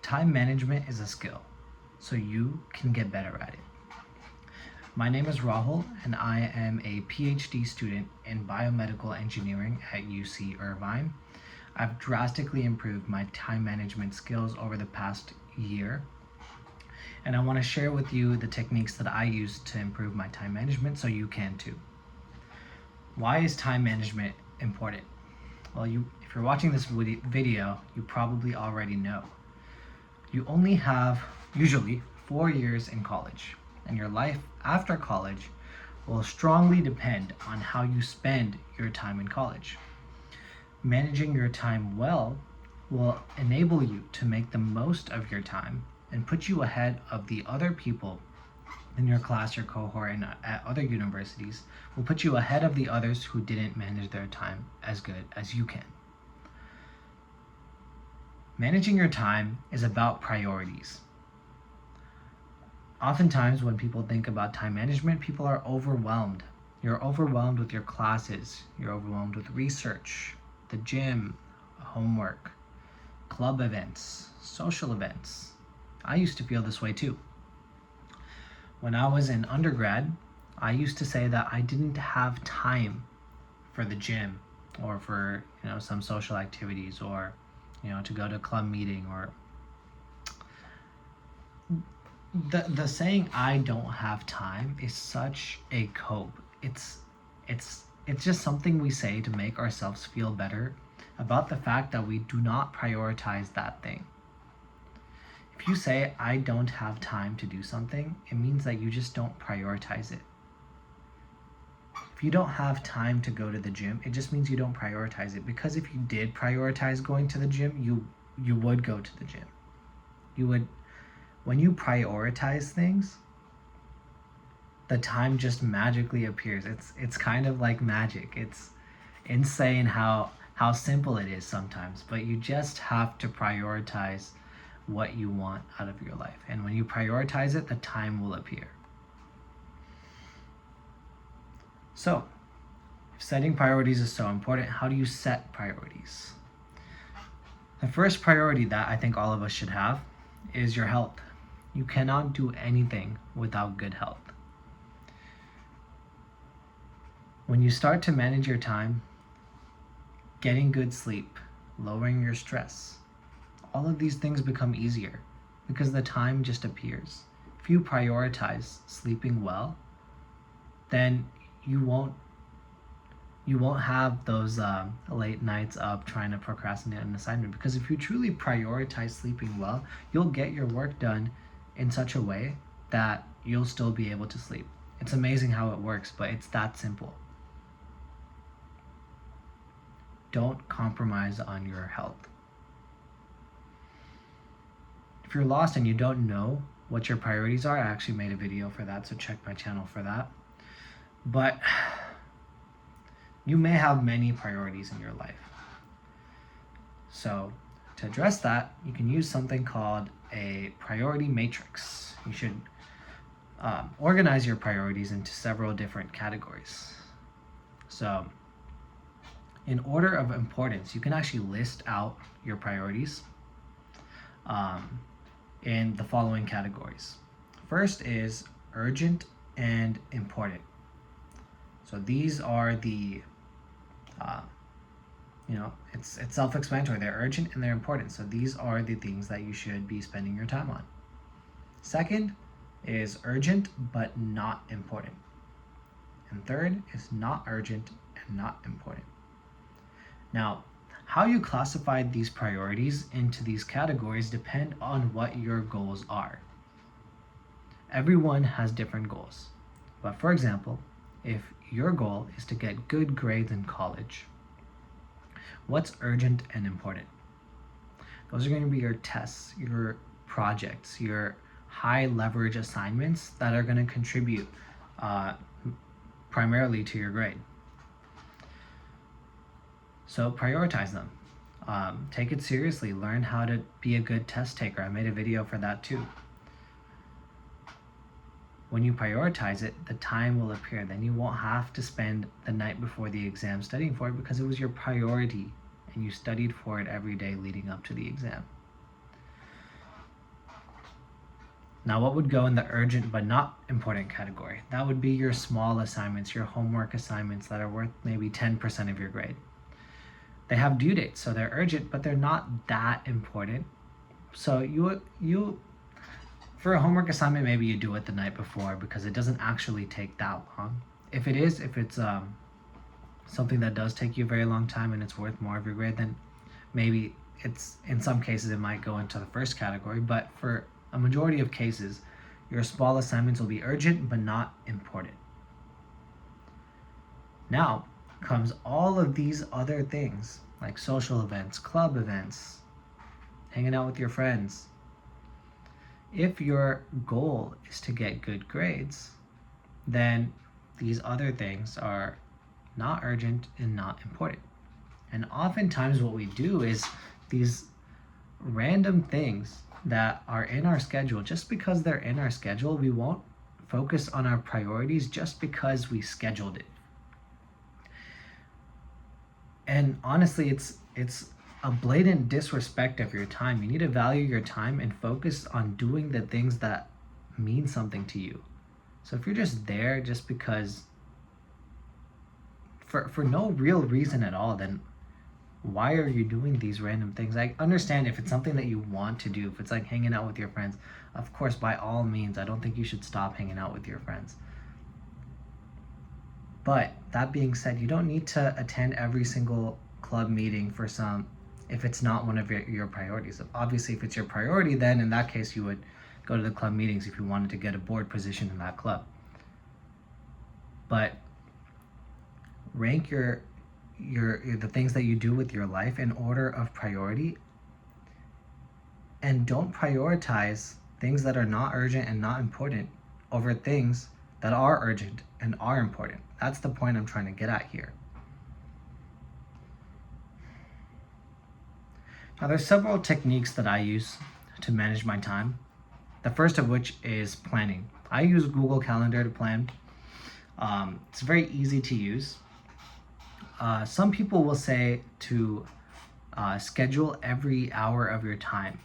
Time management is a skill, so you can get better at it. My name is Rahul, and I am a PhD student in biomedical engineering at UC Irvine. I've drastically improved my time management skills over the past year, and I want to share with you the techniques that I use to improve my time management so you can too. Why is time management important? Well, if you're watching this video, you probably already know. You only have usually 4 years in college, and your life after college will strongly depend on how you spend your time in college. Managing your time well will enable you to make the most of your time and put you ahead of the other people in your class or cohort and at other universities, will put you ahead of the others who didn't manage their time as good as you can. Managing your time is about priorities. Oftentimes when people think about time management, people are overwhelmed. You're overwhelmed with your classes, you're overwhelmed with research, the gym, homework, club events, social events. I used to feel this way too. When I was in undergrad, I used to say that I didn't have time for the gym or for, some social activities or, to go to a club meeting or the saying I don't have time is such a cope. It's just something we say to make ourselves feel better about the fact that we do not prioritize that thing. If you say I don't have time to do something, it means that you just don't prioritize it. If you don't have time to go to the gym, it just means you don't prioritize it, because if you did prioritize going to the gym, you would go to the gym. You would. When you prioritize things, the time just magically appears. It's kind of like magic. It's insane how simple it is sometimes, but you just have to prioritize what you want out of your life. And when you prioritize it, the time will appear. So, if setting priorities is so important, how do you set priorities? The first priority that I think all of us should have is your health. You cannot do anything without good health. When you start to manage your time, getting good sleep, lowering your stress, all of these things become easier because the time just appears. If you prioritize sleeping well, then you won't have those late nights up trying to procrastinate an assignment, because if you truly prioritize sleeping well, you'll get your work done in such a way that you'll still be able to sleep. It's amazing how it works, but it's that simple. Don't compromise on your health. If you're lost and you don't know what your priorities are, I actually made a video for that, so check my channel for that. But you may have many priorities in your life. So to address that, you can use something called a priority matrix. You should organize your priorities into several different categories. So in order of importance, you can actually list out your priorities in the following categories. First is urgent and important. So these are the, it's self-explanatory. They're urgent and they're important. So these are the things that you should be spending your time on. Second is urgent but not important. And third is not urgent and not important. Now, how you classify these priorities into these categories depend on what your goals are. Everyone has different goals. But for example, if your goal is to get good grades in college, what's urgent and important? Those are going to be your tests, your projects, your high leverage assignments that are going to contribute primarily to your grade. So prioritize them. Take it seriously. Learn how to be a good test taker. I made a video for that too. When you prioritize it, the time will appear. Then you won't have to spend the night before the exam studying for it, because it was your priority and you studied for it every day leading up to the exam. Now, what would go in the urgent but not important category? That would be your small assignments, your homework assignments that are worth maybe 10% of your grade. They have due dates, so they're urgent, but they're not that important. So you for a homework assignment, maybe you do it the night before because it doesn't actually take that long. If it's something that does take you a very long time and it's worth more of your grade, then maybe it's, in some cases it might go into the first category. But for a majority of cases, your small assignments will be urgent but not important. Now comes all of these other things like social events, club events, hanging out with your friends. If your goal is to get good grades, then these other things are not urgent and not important. And oftentimes what we do is these random things that are in our schedule, just because they're in our schedule, we won't focus on our priorities just because we scheduled it. And honestly, it's a blatant disrespect of your time. You need to value your time and focus on doing the things that mean something to you. So if you're just there just because for no real reason at all, then why are you doing these random things? I understand if it's something that you want to do, if it's like hanging out with your friends, of course, by all means, I don't think you should stop hanging out with your friends. But that being said, you don't need to attend every single club meeting if it's not one of your priorities. Obviously, if it's your priority, then in that case, you would go to the club meetings if you wanted to get a board position in that club. But rank the things that you do with your life in order of priority, and don't prioritize things that are not urgent and not important over things that are urgent and are important. That's the point I'm trying to get at here. Now, there's several techniques that I use to manage my time. The first of which is planning. I use Google Calendar to plan. It's very easy to use. Some people will say to schedule every hour of your time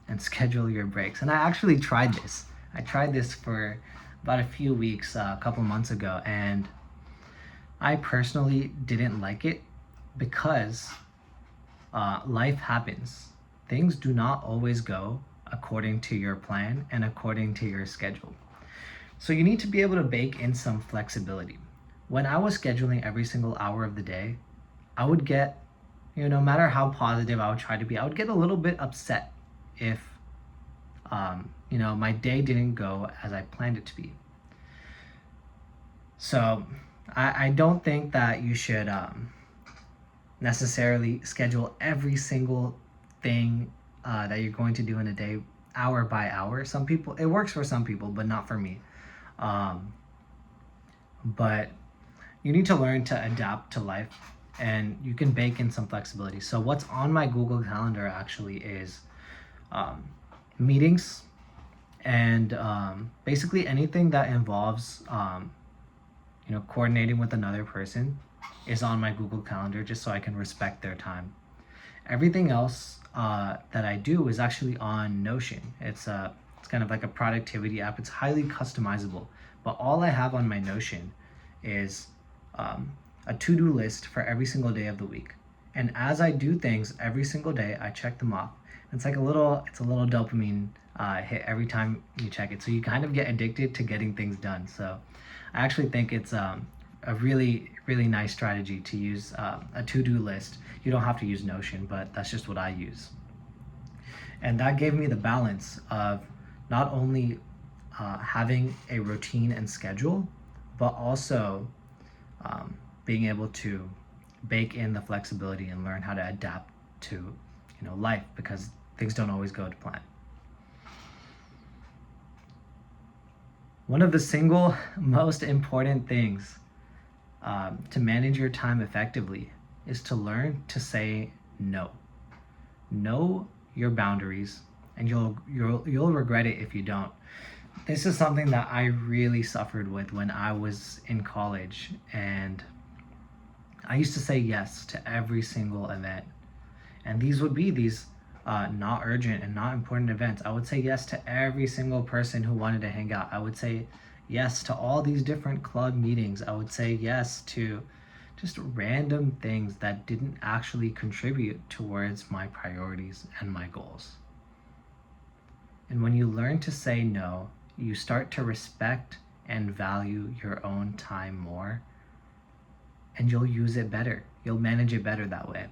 and schedule your breaks. And I actually tried this. I tried this for about a few weeks, a couple months ago, and I personally didn't like it because life happens. Things do not always go according to your plan and according to your schedule. So you need to be able to bake in some flexibility. When I was scheduling every single hour of the day, I would get, no matter how positive I would try to be, I would get a little bit upset if, my day didn't go as I planned it to be. So I don't think that you should necessarily schedule every single thing that you're going to do in a day, hour by hour. Some people, it works for some people, but not for me. But you need to learn to adapt to life, and you can bake in some flexibility. So what's on my Google Calendar actually is meetings and basically anything that involves coordinating with another person is on my Google Calendar, just so I can respect their time. Everything else that I do is actually on Notion. It's kind of like a productivity app. It's highly customizable, but all I have on my Notion is a to-do list for every single day of the week. And as I do things every single day, I check them off. It's a little dopamine hit every time you check it. So you kind of get addicted to getting things done. So I actually think it's a really, really nice strategy to use a to-do list. You don't have to use Notion, but that's just what I use. And that gave me the balance of not only having a routine and schedule, but also being able to bake in the flexibility and learn how to adapt to life, because things don't always go to plan. One of the single most important things to manage your time effectively is to learn to say no. Know your boundaries, and you'll regret it if you don't. This is something that I really suffered with when I was in college, and I used to say yes to every single event. And these would be these not urgent and not important events. I would say yes to every single person who wanted to hang out. I would say yes to all these different club meetings. I would say yes to just random things that didn't actually contribute towards my priorities and my goals. And when you learn to say no, you start to respect and value your own time more, and you'll use it better. You'll manage it better that way.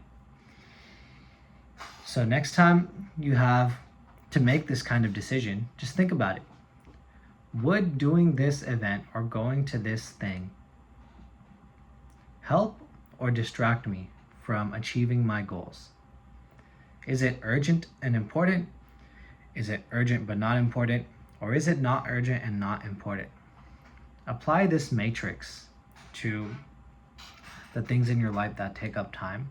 So next time you have to make this kind of decision, just think about it. Would doing this event or going to this thing help or distract me from achieving my goals? Is it urgent and important? Is it urgent but not important? Or is it not urgent and not important? Apply this matrix to the things in your life that take up time.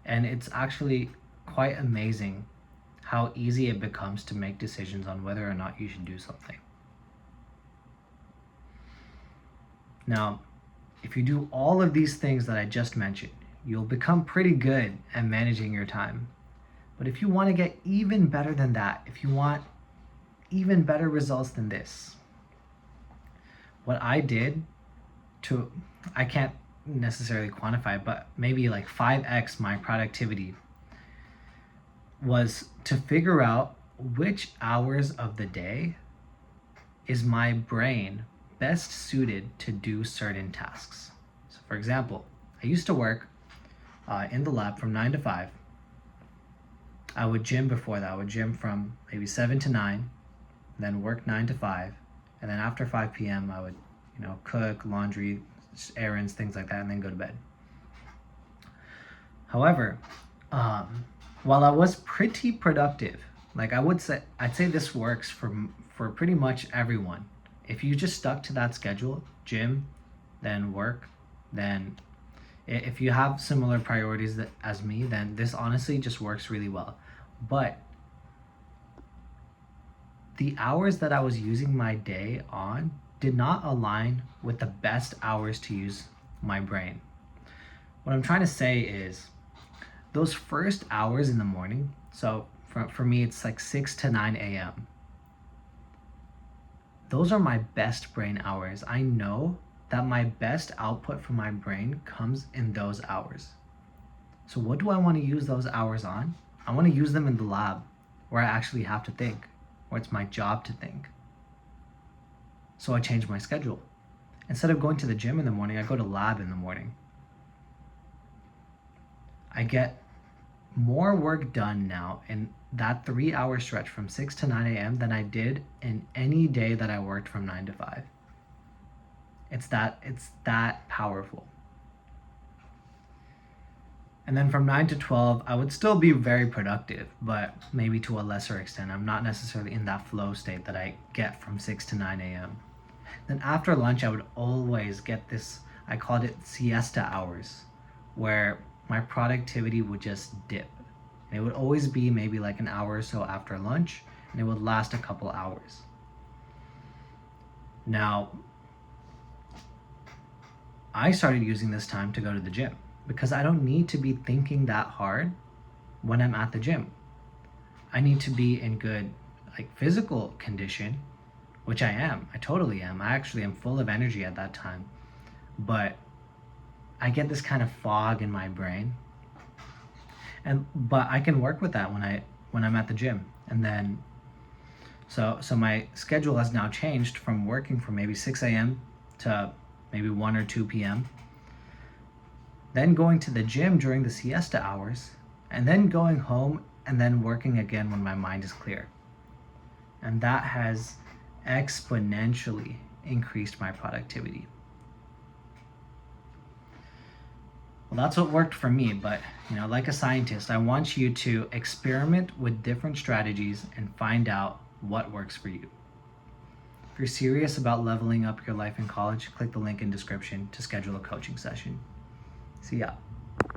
And it's actually quite amazing how easy it becomes to make decisions on whether or not you should do something. Now, if you do all of these things that I just mentioned, you'll become pretty good at managing your time. But if you want to get even better than that, if you want even better results than this, what I did I can't necessarily quantify, but maybe like 5x my productivity, was to figure out which hours of the day is my brain best suited to do certain tasks. So for example, I used to work in the lab from 9 to 5. I would gym before that. I would gym from maybe 7 to 9, then work 9 to 5. And then after 5 p.m., I would, cook, laundry, errands, things like that, and then go to bed. However, while I was pretty productive, I'd say this works for pretty much everyone. If you just stuck to that schedule, gym, then work, then if you have similar priorities as me, then this honestly just works really well. But the hours that I was using my day on did not align with the best hours to use my brain. What I'm trying to say is those first hours in the morning, so for me it's like 6 to 9 a.m. Those are my best brain hours. I know that my best output from my brain comes in those hours. So what do I want to use those hours on? I want to use them in the lab where I actually have to think, where it's my job to think. So I changed my schedule. Instead of going to the gym in the morning, I go to lab in the morning. I get more work done now in that 3-hour stretch from 6 to 9 a.m. than I did in any day that I worked from 9 to 5. It's that powerful. And then from 9 to 12, I would still be very productive, but maybe to a lesser extent. I'm not necessarily in that flow state that I get from 6 to 9 a.m. Then after lunch, I would always get this, I called it siesta hours, where my productivity would just dip. And it would always be maybe like an hour or so after lunch, and it would last a couple hours. Now, I started using this time to go to the gym because I don't need to be thinking that hard when I'm at the gym. I need to be in good physical condition, which I am. I totally am. I actually am full of energy at that time. But I get this kind of fog in my brain. But I can work with that when I'm at the gym. And then so my schedule has now changed from working from maybe 6 a.m. to maybe 1 or 2 p.m. Then going to the gym during the siesta hours, and then going home and then working again when my mind is clear. And that has exponentially increased my productivity. Well, that's what worked for me, but like a scientist, I want you to experiment with different strategies and find out what works for you. If you're serious about leveling up your life in college, click the link in description to schedule a coaching session. See ya.